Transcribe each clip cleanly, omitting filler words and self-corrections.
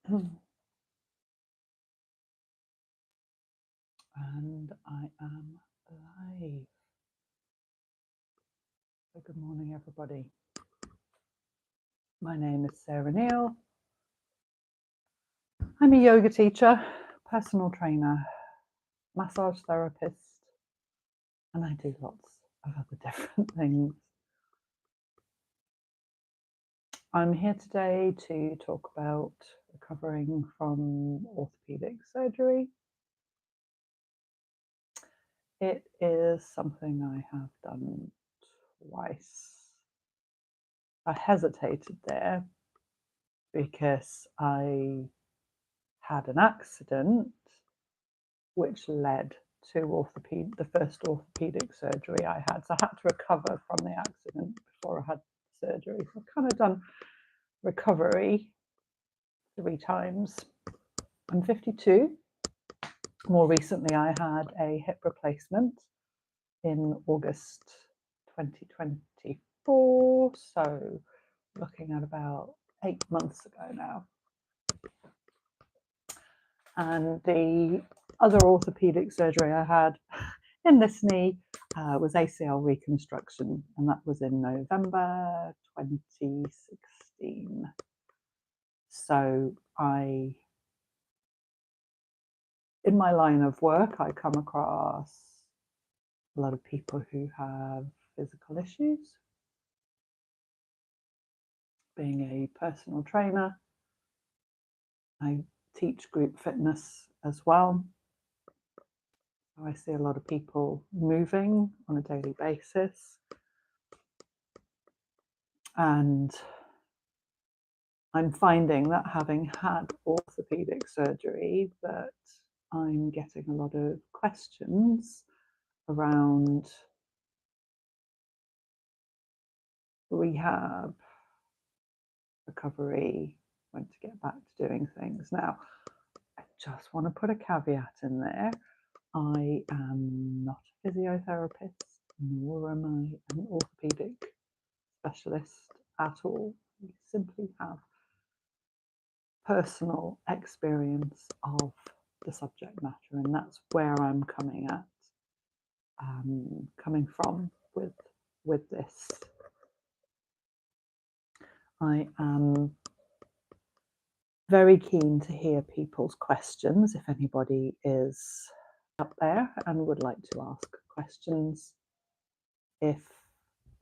And I am live. So good morning, everybody. My name is Sarah Neale. I'm a yoga teacher, personal trainer, massage therapist, and I do lots of other different things. I'm here today to talk about recovering from orthopedic surgery. It is something I have done twice. I hesitated there because I had an accident which led to the first orthopedic surgery I had. So I had to recover from the accident before I had surgery. So I've kind of done recovery 3 times. I'm 52. More recently, I had a hip replacement in August 2024. So looking at about 8 months ago now. And the other orthopedic surgery I had in this knee was ACL reconstruction, and that was in November 2016. So in my line of work, I come across a lot of people who have physical issues. Being a personal trainer, I teach group fitness as well. I see a lot of people moving on a daily basis. And I'm finding that having had orthopedic surgery, that I'm getting a lot of questions around rehab, recovery, when to get back to doing things. Now, I just want to put a caveat in there. I am not a physiotherapist, nor am I an orthopedic specialist at all. We simply have personal experience of the subject matter, and that's where I'm coming from with this. I am very keen to hear people's questions. If anybody is up there and would like to ask questions, if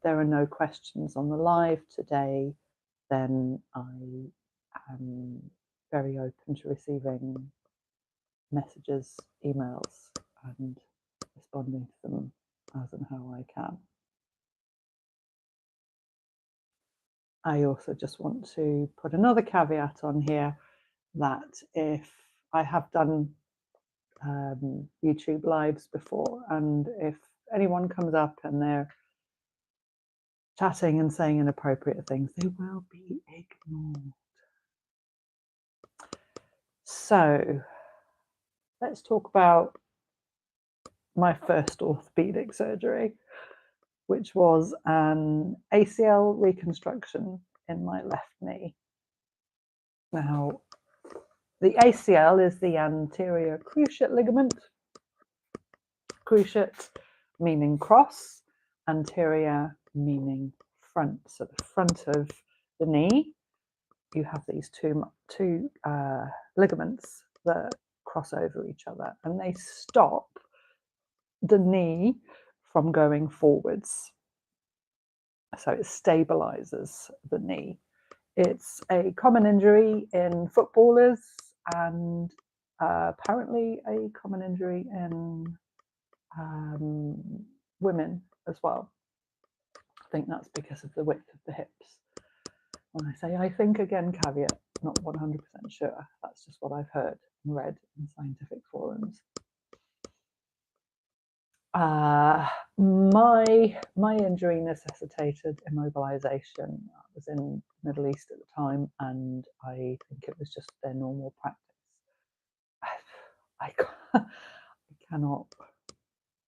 there are no questions on the live today, then I am very open to receiving messages, emails, and responding to them as and how I can. I also just want to put another caveat on here that if I have done YouTube lives before, and if anyone comes up and they're chatting and saying inappropriate things, they will be ignored. So let's talk about my first orthopedic surgery, which was an ACL reconstruction in my left knee. Now, the ACL is the anterior cruciate ligament. Cruciate meaning cross, anterior meaning front. So the front of the knee, you have these two ligaments that cross over each other, and they stop the knee from going forwards. So it stabilizes the knee. It's a common injury in footballers, and apparently a common injury in women as well. I think that's because of the width of the hips. When I say I think, again, caveat, not 100% sure. That's just what I've heard and read in scientific forums. My injury necessitated immobilization. I was in the Middle East at the time, and I think it was just their normal practice. I cannot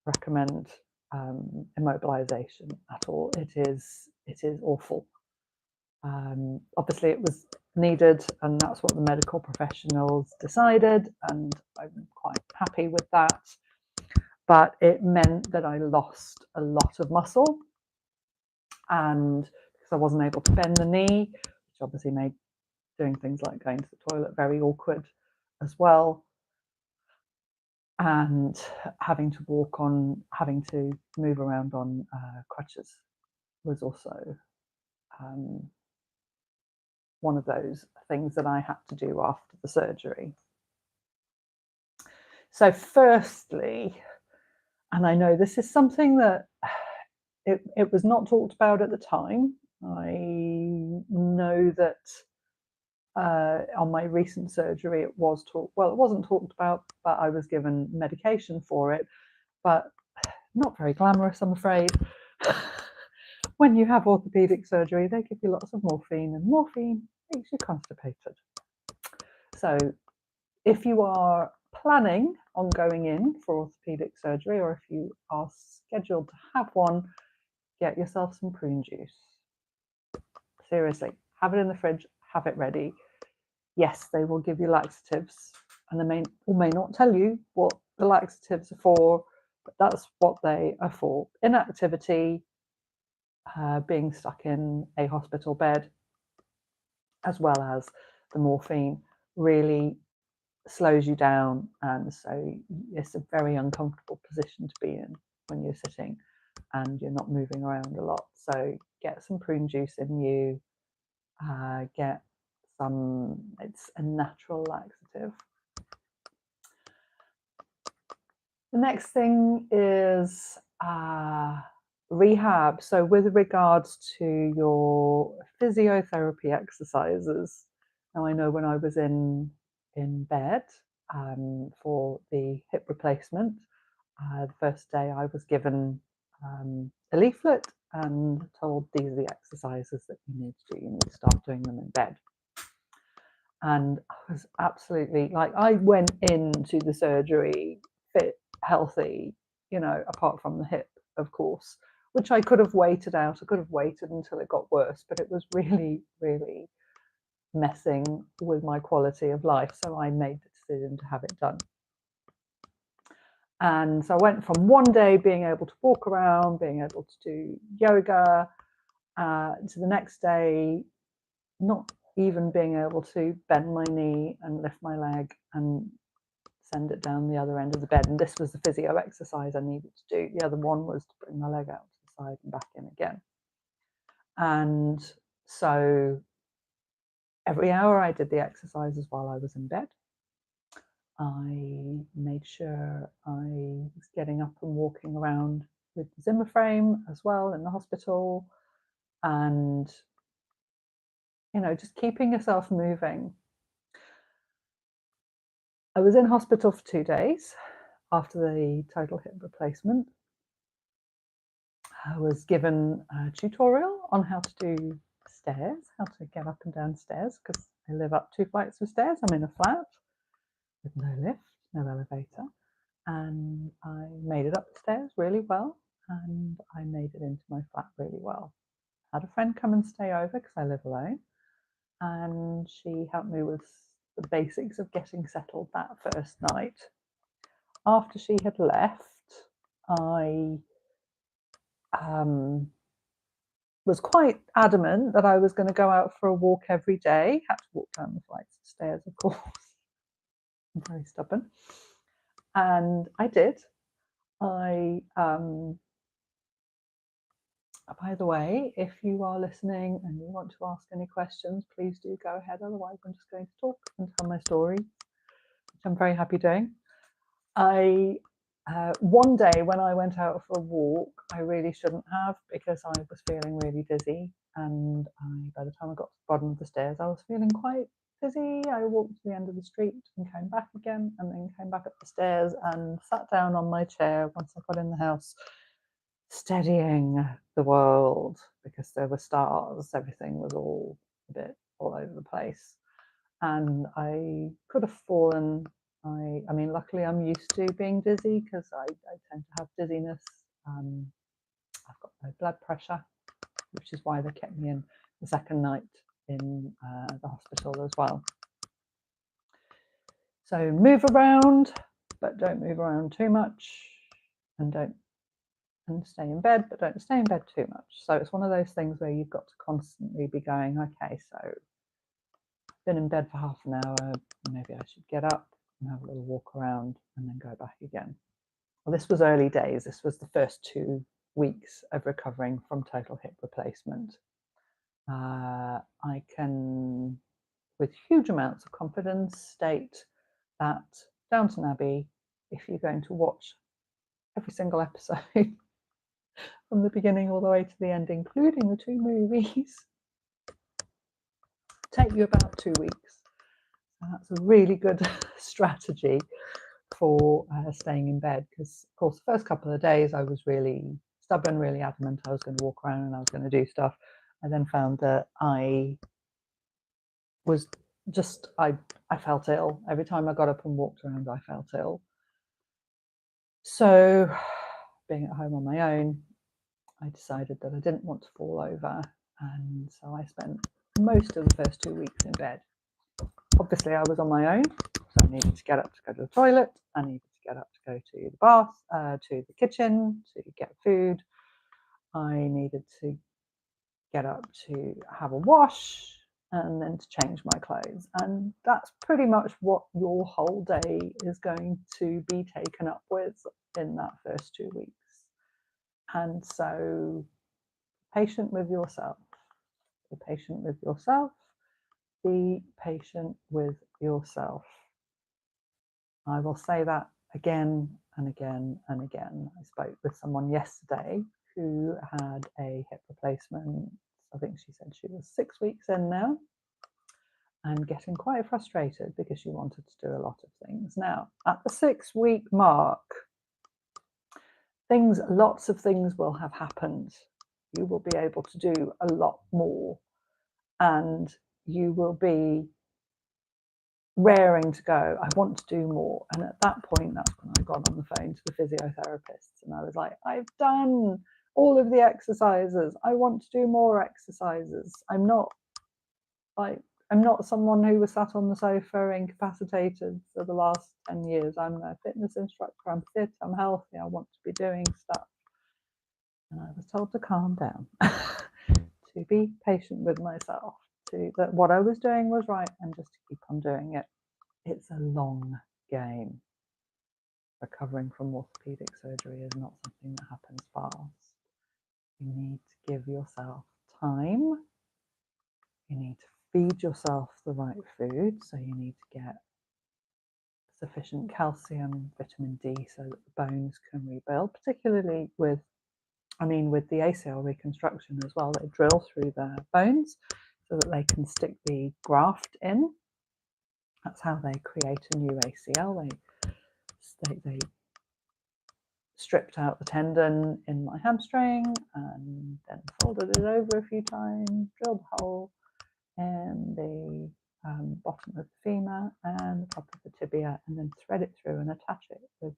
recommend immobilization at all. It is awful. Obviously, it was needed, and that's what the medical professionals decided, and I'm quite happy with that. But it meant that I lost a lot of muscle, and because I wasn't able to bend the knee, which obviously made doing things like going to the toilet very awkward as well, and having to move around on crutches was also one of those things that I had to do after the surgery. So firstly, and I know this is something that it was not talked about at the time. I know that on my recent surgery it was it wasn't talked about, but I was given medication for it, but not very glamorous, I'm afraid. When you have orthopedic surgery, they give you lots of morphine, and morphine makes you constipated. So if you are planning on going in for orthopedic surgery, or if you are scheduled to have one, get yourself some prune juice. Seriously, have it in the fridge, have it ready. Yes, they will give you laxatives, and they may or may not tell you what the laxatives are for, but that's what they are for. Inactivity, being stuck in a hospital bed, as well as the morphine, really slows you down, and so it's a very uncomfortable position to be in when you're sitting and you're not moving around a lot. So get some prune juice in you, get some, it's a natural laxative. The next thing is rehab. So with regards to your physiotherapy exercises, now I know when I was in bed for the hip replacement, the first day I was given a leaflet and told these are the exercises that you need to do. You need to start doing them in bed. And I was absolutely, like, I went into the surgery fit, healthy, you know, apart from the hip, of course, which I could have waited out. I could have waited until it got worse, but it was really, really messing with my quality of life. So I made the decision to have it done. And so I went from one day being able to walk around, being able to do yoga, to the next day not even being able to bend my knee and lift my leg and send it down the other end of the bed. And this was the physio exercise I needed to do. The other one was to bring my leg out to the side and back in again. And so every hour I did the exercises while I was in bed. I made sure I was getting up and walking around with the Zimmer frame as well in the hospital, and, you know, just keeping yourself moving. I was in hospital for 2 days after the total hip replacement. I was given a tutorial on how to do stairs, how to get up and down stairs, because I live up 2 flights of stairs. I'm in a flat with no lift, no elevator, and I made it up the stairs really well, and I made it into my flat really well. I had a friend come and stay over because I live alone, and she helped me with the basics of getting settled that first night. After she had left, I was quite adamant that I was going to go out for a walk every day. Had to walk down the flights of stairs, of course. I'm very stubborn. And I did. By the way, if you are listening and you want to ask any questions, please do go ahead. Otherwise, I'm just going to talk and tell my story, which I'm very happy doing. One day when I went out for a walk, I really shouldn't have, because I was feeling really dizzy, and by the time I got to the bottom of the stairs, I was feeling quite dizzy. I walked to the end of the street and came back again, and then came back up the stairs and sat down on my chair once I got in the house, steadying the world, because there were stars. Everything was all a bit all over the place, and I could have fallen. I mean, luckily I'm used to being dizzy, because I tend to have dizziness. I've got low blood pressure, which is why they kept me in the second night in the hospital as well. So move around, but don't move around too much, and stay in bed, but don't stay in bed too much. So it's one of those things where you've got to constantly be going, okay, so I've been in bed for half an hour, maybe I should get up and have a little walk around and then go back again. Well, this was early days. This was the first 2 weeks of recovering from total hip replacement. I can, with huge amounts of confidence, state that Downton Abbey, if you're going to watch every single episode from the beginning all the way to the end, including the 2 movies, take you about 2 weeks. And that's a really good strategy for staying in bed, because of course the first couple of days I was really stubborn, really adamant I was going to walk around and I was going to do stuff. I then found that I was just, I felt ill. Every time I got up and walked around, I felt ill. So being at home on my own, I decided that I didn't want to fall over, and so I spent most of the first 2 weeks in bed. Obviously I was on my own, so I needed to get up to go to the toilet, I needed to get up to go to the bath, to the kitchen, to get food. I needed to get up to have a wash and then to change my clothes. And that's pretty much what your whole day is going to be taken up with in that first 2 weeks. And so patient with yourself, be patient with yourself, be patient with yourself. I will say that again and again and again. I spoke with someone yesterday who had a hip replacement. I think she said she was 6 weeks in now, and getting quite frustrated because she wanted to do a lot of things. Now, at the 6-week mark, lots of things will have happened. You will be able to do a lot more, and you will be raring to go. I want to do more. And at that point, that's when I got on the phone to the physiotherapists, and I was like, I've done all of the exercises. I want to do more exercises. I'm not someone who was sat on the sofa incapacitated for the last 10 years. I'm a fitness instructor. I'm fit. I'm healthy. I want to be doing stuff. And I was told to calm down, to be patient with myself, that what I was doing was right, and just to keep on doing it. It's a long game. Recovering from orthopedic surgery is not something that happens fast. You need to give yourself time. You need to feed yourself the right food. So you need to get sufficient calcium, vitamin D, so that the bones can rebuild, particularly with the ACL reconstruction as well. They drill through the bones so that they can stick the graft in. That's how they create a new ACL. They stripped out the tendon in my hamstring and then folded it over a few times, drilled a hole in the bottom of the femur and the top of the tibia, and then thread it through and attach it with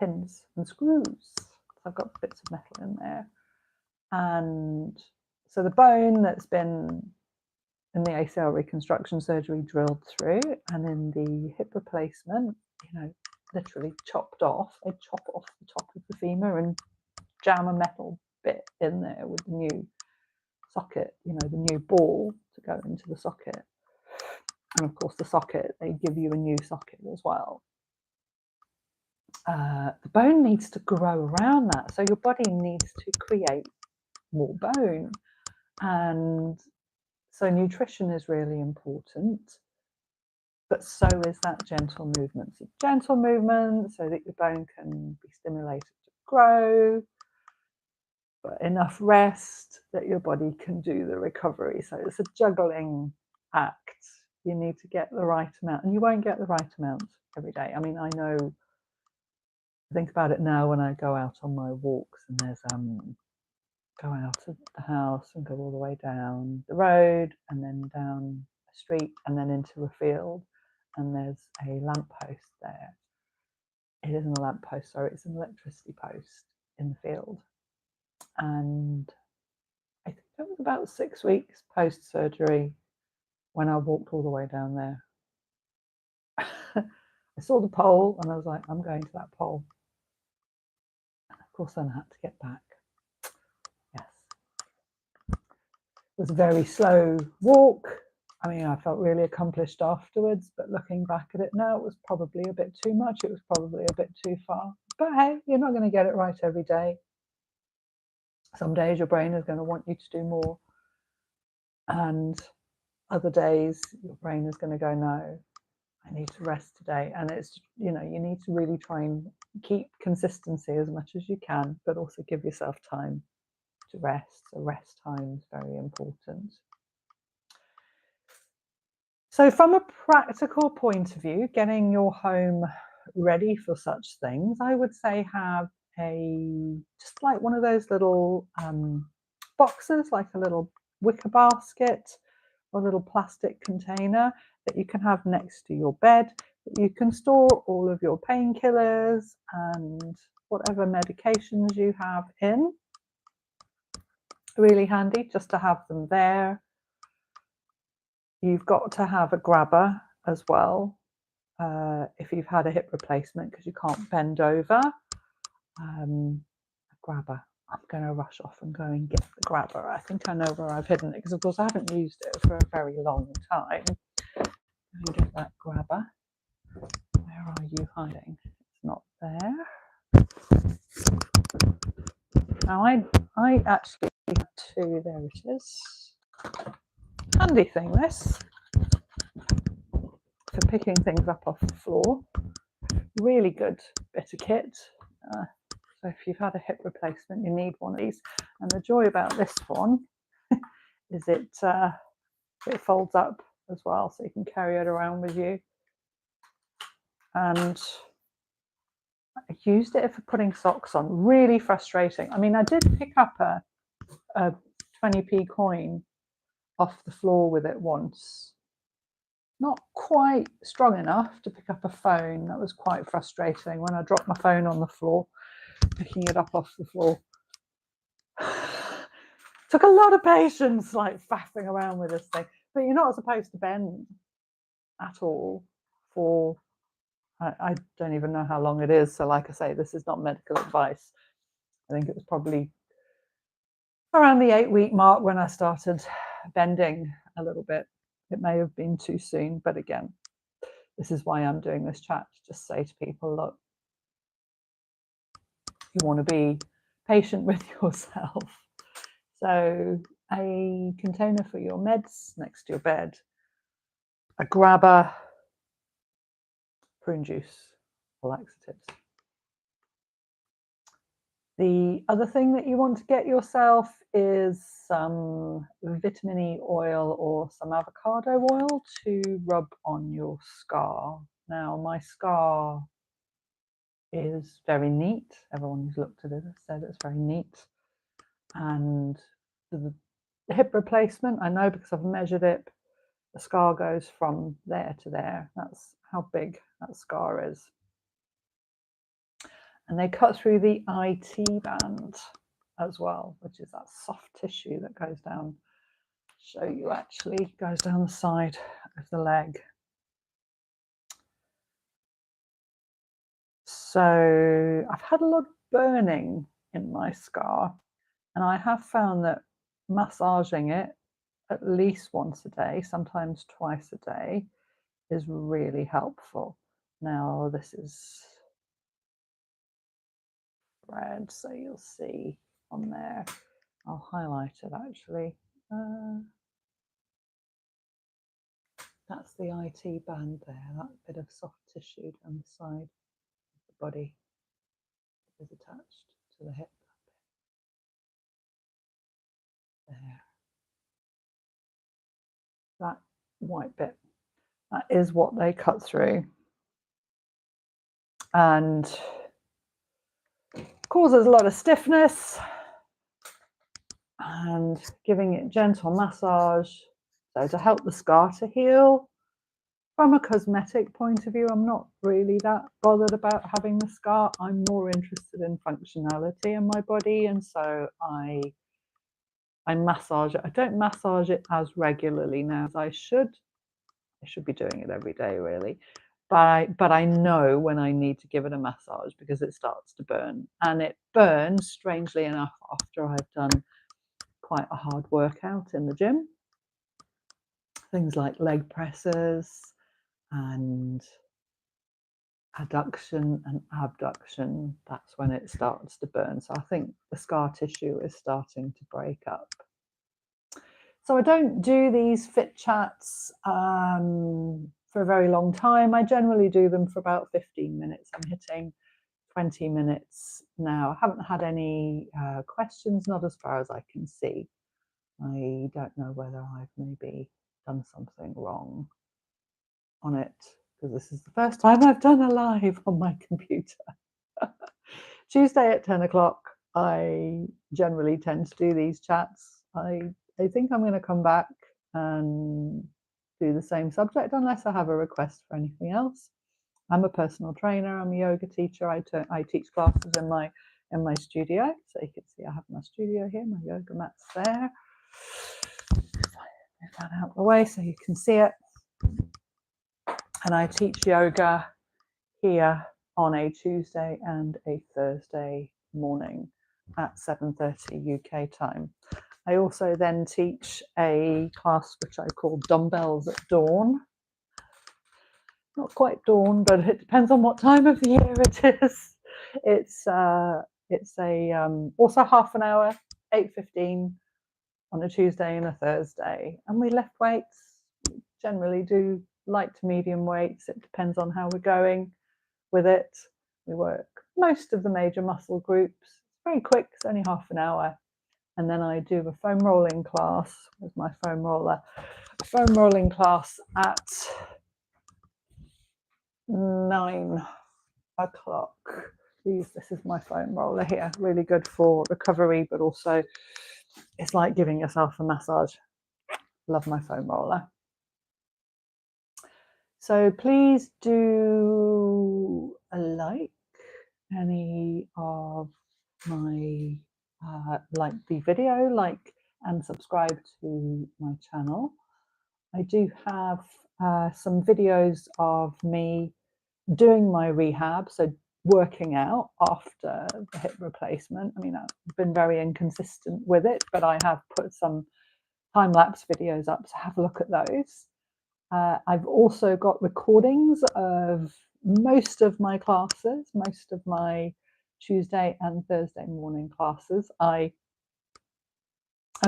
pins and screws. So I've got bits of metal in there. And so the bone that's been in the ACL reconstruction surgery drilled through, and in the hip replacement, literally chopped off. They chop off the top of the femur and jam a metal bit in there with the new socket, the new ball to go into the socket. And of course the socket, they give you a new socket as well. The bone needs to grow around that. So your body needs to create more bone. And so nutrition is really important, but so is that gentle movement. So gentle movement so that your bone can be stimulated to grow, but enough rest that your body can do the recovery. So it's a juggling act. You need to get the right amount, and you won't get the right amount every day. I know, I think about it now when I go out on my walks, and there's go out of the house and go all the way down the road and then down a street and then into a field, and there's a lamppost there. It isn't a lamppost, sorry, it's an electricity post in the field. And I think it was about 6 weeks post-surgery when I walked all the way down there. I saw the pole and I was like, I'm going to that pole. And of course, then I had to get back. Yes. It was a very slow walk. I mean, I felt really accomplished afterwards, but looking back at it now, it was probably a bit too much. It was probably a bit too far. But hey, you're not going to get it right every day. Some days your brain is going to want you to do more. And other days your brain is going to go, no, I need to rest today. And it's, you know, you need to really try and keep consistency as much as you can, but also give yourself time to rest. So rest time is very important. So from a practical point of view, getting your home ready for such things, I would say have just like one of those little boxes, like a little wicker basket or a little plastic container that you can have next to your bed, that you can store all of your painkillers and whatever medications you have in. Really handy just to have them there. You've got to have a grabber as well if you've had a hip replacement because you can't bend over. A grabber. I'm going to rush off and go and get the grabber. I think I know where I've hidden it because, of course, I haven't used it for a very long time. And get that grabber. Where are you hiding? It's not there. Now, I actually have two. There it is. Handy thing, this. For picking things up off the floor. Really good bit of kit. So if you've had a hip replacement, you need one of these. And the joy about this one is it folds up as well, so you can carry it around with you. And I used it for putting socks on. Really frustrating. I mean, I did pick up a 20p coin off the floor with it once. Not quite strong enough to pick up a phone. That was quite frustrating when I dropped my phone on the floor, picking it up off the floor. Took a lot of patience, like faffing around with this thing. But you're not supposed to bend at all for, I don't even know how long it is. So like I say, this is not medical advice. I think it was probably around the 8-week mark when I started bending a little bit. It may have been too soon, but again, this is why I'm doing this chat, to just say to people, look, you want to be patient with yourself. So a container for your meds next to your bed, a grabber, prune juice, or laxatives. The other thing that you want to get yourself is some vitamin E oil or some avocado oil to rub on your scar. Now, my scar is very neat. Everyone who's looked at it has said it's very neat. And the hip replacement, I know because I've measured it, the scar goes from there to there. That's how big that scar is. And they cut through the HiiT band as well, which is that soft tissue that goes down. Show you actually, goes down the side of the leg. So I've had a lot of burning in my scar, and I have found that massaging it at least once a day, sometimes twice a day, is really helpful. Now this is red, so you'll see on there. I'll highlight it actually. That's the HiiT band there, that bit of soft tissue down the side of the body is attached to the hip. There. That white bit, that is what they cut through. And causes a lot of stiffness, and giving it gentle massage, so to help the scar to heal. From a cosmetic point of view, I'm not really that bothered about having the scar. I'm more interested in functionality in my body, and so I I massage it. I don't massage it as regularly now as I should. I should be doing it every day, really. But I know when I need to give it a massage because it starts to burn. And it burns, strangely enough, after I've done quite a hard workout in the gym. Things like leg presses and adduction and abduction, that's when it starts to burn. So I think the scar tissue is starting to break up. So I don't do these fit chats for a very long time. I generally do them for about 15 minutes. I'm hitting 20 minutes now. I haven't had any questions, not as far as I can see. I don't know whether I've maybe done something wrong on it, because this is the first time I've done a live on my computer. Tuesday at 10 o'clock, I generally tend to do these chats. I think I'm going to come back and do the same subject unless I have a request for anything else. I'm a personal trainer. I'm a yoga teacher. I teach classes in my studio. So you can see I have my studio here. My yoga mat's there. Move that out of the way so you can see it. And I teach yoga here on a Tuesday and a Thursday morning at 7:30 UK time. I also then teach a class which I call Dumbbells at Dawn. Not quite dawn, but it depends on what time of the year it is. It's also half an hour, 8:15 on a Tuesday and a Thursday, and we lift weights. Generally do light to medium weights. It depends on how we're going with it. We work most of the major muscle groups. It's very quick, it's only half an hour. And then I do a foam rolling class with my foam roller. A foam rolling class at 9 o'clock. This is my foam roller here. Really good for recovery, but also it's like giving yourself a massage. Love my foam roller. So please do like any of my like the video, like and subscribe to my channel. I do have some videos of me doing my rehab, so working out after the hip replacement. I mean, I've been very inconsistent with it, but I have put some time-lapse videos up, so have a look at those. I've also got recordings of most of my classes, most of my Tuesday and Thursday morning classes. I'm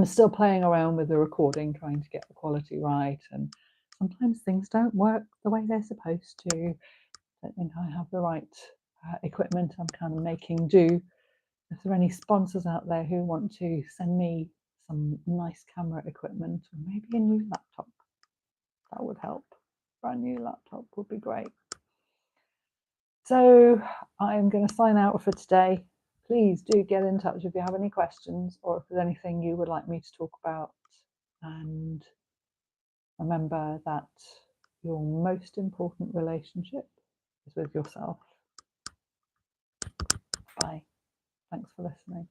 still playing around with the recording, trying to get the quality right, and sometimes things don't work the way they're supposed to. I don't think I have the right equipment. I'm kind of making do. If there are any sponsors out there who want to send me some nice camera equipment or maybe a new laptop, that would help. Brand new laptop would be great. So I'm going to sign out for today. Please do get in touch if you have any questions or if there's anything you would like me to talk about. And remember that your most important relationship is with yourself. Bye. Thanks for listening.